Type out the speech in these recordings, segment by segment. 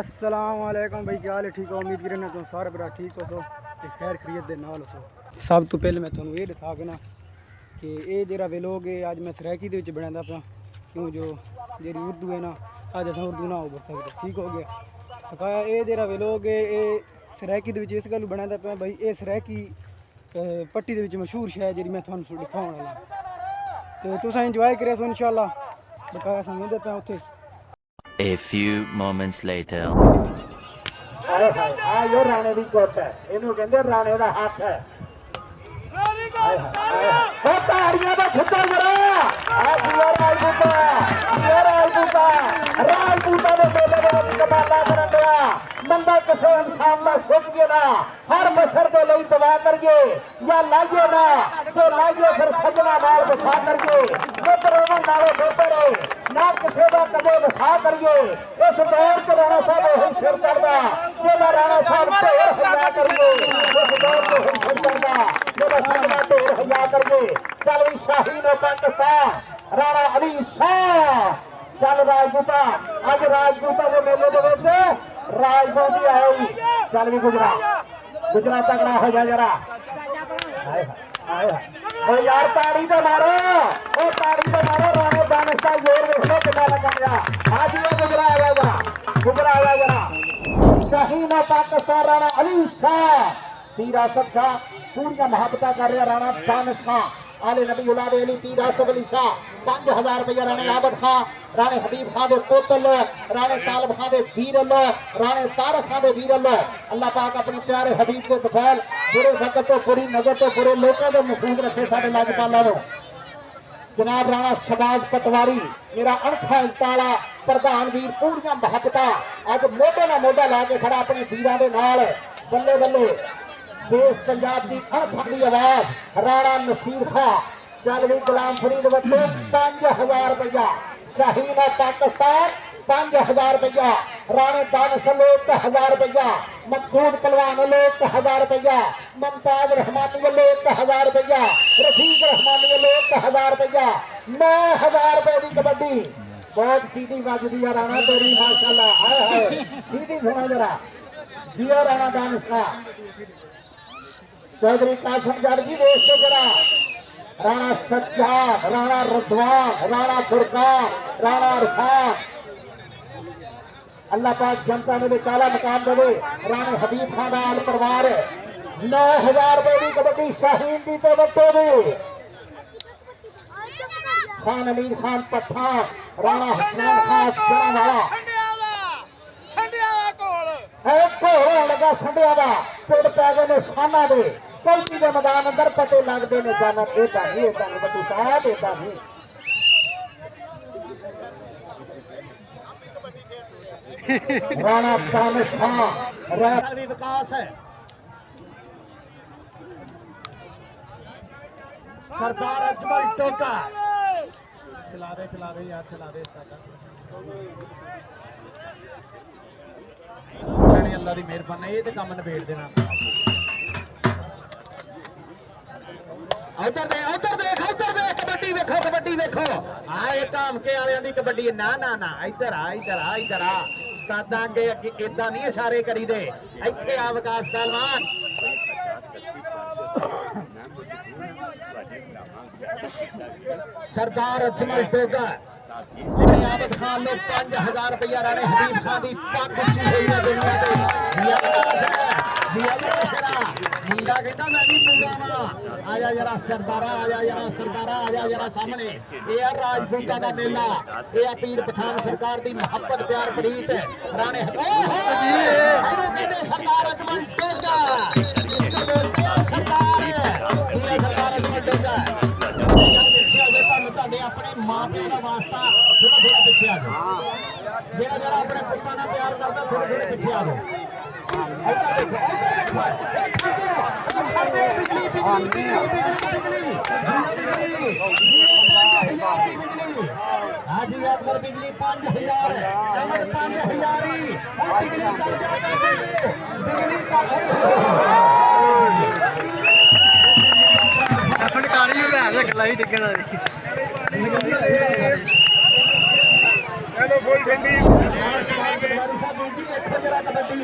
अस्सलामुअलैकुम भाई, क्या हाल है? ठीक हो? उम्मीद करें तुम सारे भरा ठीक हो सो खैर खरीद दे नाल हो। सब तो पहले मैं तुम्हें ये दसा के ना कि ये जो व्लॉग है अज मैं सरैकी के बनाता पाँ, क्यों जो जी उर्दू है ना अज अस उर्दू ना हो सकते, ठीक हो गया। तो ये जो व्लॉग है ये सरैकी इस गल बनाता पाँ भाई, ये सरैकी पट्टी के मशहूर शहर जी मैं थोड़ा दिखाने वाला, तो तुस इंजॉय करे सो इंशाल्लाह। बकाया समझते पाँ उत्थे। A few moments later. यो राणे की गुट है, इनू कहते राणे का हाथ है। ताड़ियां का छुट्टा जरा राजपूता राजपूता के मेले कमाला कर बंदा किसी इंसान का सोचिए ना, हर मसर के लिए दुआ करिए या लाइए ना जो लाइए फिर सजना नाल वसा करिए, नालों बेहतर है ना किसी का कदे वसा करिए। इस दौर से राणा साहब यही सिर करता जो राणा साहब ढेर हया करिए, इस दौर से यही सिर करता जो सजना ढेर हया करिए। चल भी शाहीन पाकिस्तान राणा अली शाह, चल राजपूता अज राजपूता के मेले के राजपूती आई। चल भी गुजरा गुजरा तगड़ा हो जा जरा यार, ताड़ी तो मारो, वो ताड़ी तो मारो। राणे दानिश का जोर देखो कितना लगा गया। आज ये गुजरा आ गया जरा, गुजरा आ गया जरा। शाहीन पाकिस्तान राणा अली शाह तीरा सबसा पूरी मोहब्बत कर रहा राणा दानिश खां आले नबी उलाद अली तीरा सबली शाह 5000 रुपया राणे आबद खां, राणे हबीब खां दे पोतल, राणे तालब खां दे वीर अल्लाह, राणे तारक खां दे वीर अल्लाह। अल्लाह पाक अपने प्यारे हबीब के बफैल बुरे वक्त तो बुरी नजर तो बुरे लोगों को महफूज रखे साडे लाजपाला नो। जनाब राणा शहबाज पटवारी मेरा अणखा ताला प्रधान वीर पूरियां मोहब्बत अज मोढे नाल मोढा ला के खड़ा अपने वीरां दे नाल। बल्ले बल्ले देश पंजाब की अणथकदी आवाज राणा नसीर खां, चल भी गुलाम फरीद बच्चे 5000 रुपया। शाहीन पाकिस्तान 5000 रुपया, राणे दानिश 1000 रुपया, मकसूद पलवान 1000 रुपया, मुमताज रहमानी 1000 रुपया, रफीक रहमानी 1000 रुपया, 9000 रुपए की कबड्डी। बहुत सीधी वजदी है राणा तेरी माशाल्लाह, हाय हाय सीधी सुना जरा जिया राणा दानिश का। चौधरी कासिम जर्जी देश के जरा राणा सज्जाद, राणा रजवान, राणा फुरकान, राणा इरफान। अल्लाह पाक जनता ने काला मकाम दे। राणे हबीब खान आल परिवार 9000 रुपए की कबड्डी शाहीन की तो बच्चे दी। खान अमीर खान पठान, राणा हसनैन खान जनावाला लगा संडिया का पिंड पै गए ने साना दे कल्टी के मैदान अंदर पटे लगते हैं जाना बेटा नहीं बटू साहब बेटा नहीं। राणा दानिश खां विकास है सरदार अजमल टोका खिला दे यार खिला दे। अल्लाह की मेहरबानी ये तो काम निबेड़ देना। उधर देख कबड्डी वेखो आए धमके वालियां दी कबड्डी। ना ना ना इधर आ उस्तादां अगे इदा नहीं इशारे करी दे। इत्थे आ विकास पहलवान सरदार अजमल टोगा आबद खान ने 5000 रुपया राणे हबीब खान की पग उच्ची हुई है दुनिया मुंडा कहता मैं भी पूरा वा। आजा जरा सरदारा आजा जरा सामने। ये राजपूता का मेला, ये पीर पठान सरकार की मोहब्बत प्यार प्रीत राणे सरदार अजमल टोगा इसको बोलते हैं सरदार अजमल टोगा। अपने मां प्यो का वास्ता थोड़ा पिछे आ जाओ, जरा अपने पुत्रों का प्यार करता थोड़े पिछे आ जाओ। बिजली हाजी अकबर बिजली 5000 अमर 5000 ही और बिजली कर जाता है बिजली का ਫਟਕਾਰੀ ਵੀ ਲੈ ਦੇ ਖਲਾਈ ਟਿਕਣ ਵਾਲੀ हेलो फुल ठंडी पटवारी साहब बिजली देखो जरा कबड्डी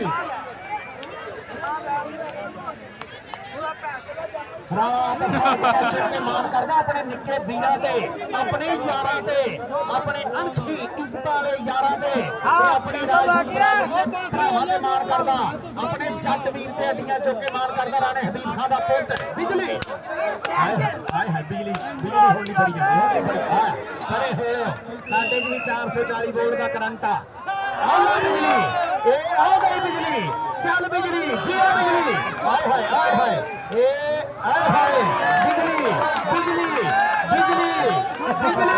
मान करदा अपने निक्के वीरां ते अपने यारां ते अपने अनखी इज्जत वाले यारां ते अपनी भरावां ते मान करदा अपने जट वीर ते अड्डियां चुक के मान करदा राणे हबीब खान दा पुੱਤ बिजली हाय हाय बिजली होली बड़ी जाती अरे हो साडे जी 440 वोल्ट दा करंट आ बिजली ए आ गई बिजली चल बिजली जी बिजली हाय हाय ए हाय हाय बिजली बिजली बिजली बिजली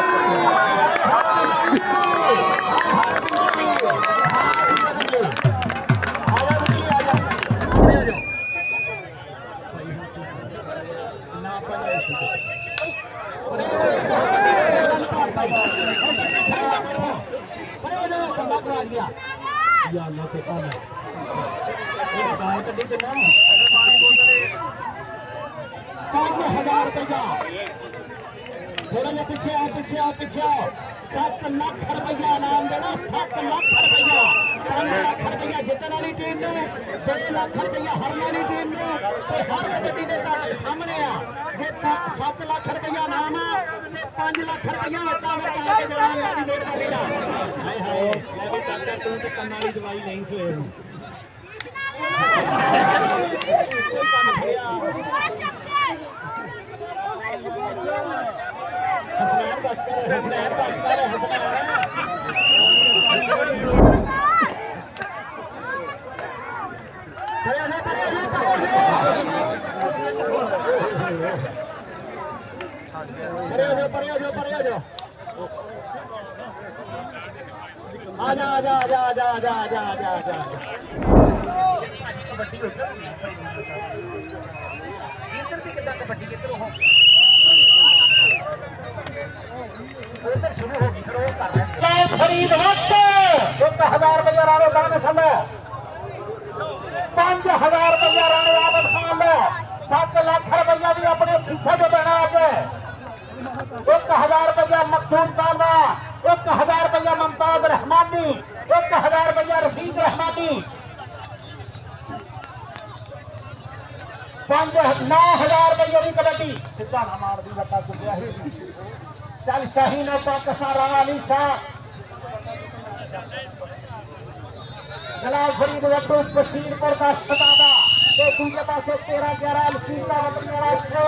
थोड़ा जा पीछे आओ 7 लाख रुपया इनाम देना 7 लाख रुपया 5 लाख रुपया जितने वाली टीम ने 2 लाख रुपया हरने वाली टीम ने हर कबड्डी के ਤੁਹਾਡੇ सामने आ जे 7 लाख रुपया इनाम आ ते 5 लाख रुपया होता है के देना मेरी मेहरबानी हाय हाय मैं भी चाचा तू ते कन्ना वाली दवाई नहीं सोए हसनैन बस कर शुरू होगी फिर वो कर रहे हैं खरीद वक्त 1000 रुपया राणो खान समझ 5000 रुपया राणो आबद खान लो 7 लाख रुपया भी अपने हिस्से जो देना है 1000 रुपया मकसूद कालवा 1000 रुपया मुमताज रहमानी 1000 रुपया रफीक रहमानी 9000 रुपया की कबड्डी सीधा ना मार दी बता चुका है चल शाहीन पाकिस्तान रानी शाह जलाल फरीद वट्टू बशीरपुर का सतादा ते दूसरे पासे 13-11 लचीका वतनी वाला 6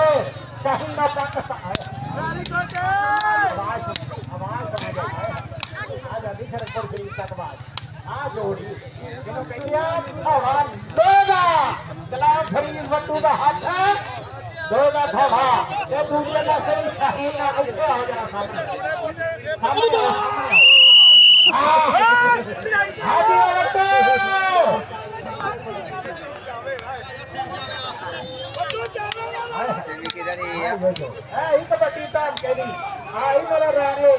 शाहीन पाकिस्तान आवाज आज आदि शरद शरीफ तक आवाज आ जोड़ी जिन्हों कहिया हवा दोगा जलाल फरीद वट्टू का हाथ है दोगा धवा ये दूसरे पासे शाहीन ना उठे हो जरा सामने हाजी वट्टू कबड्डी टाइम के लिए आई मेरा राणे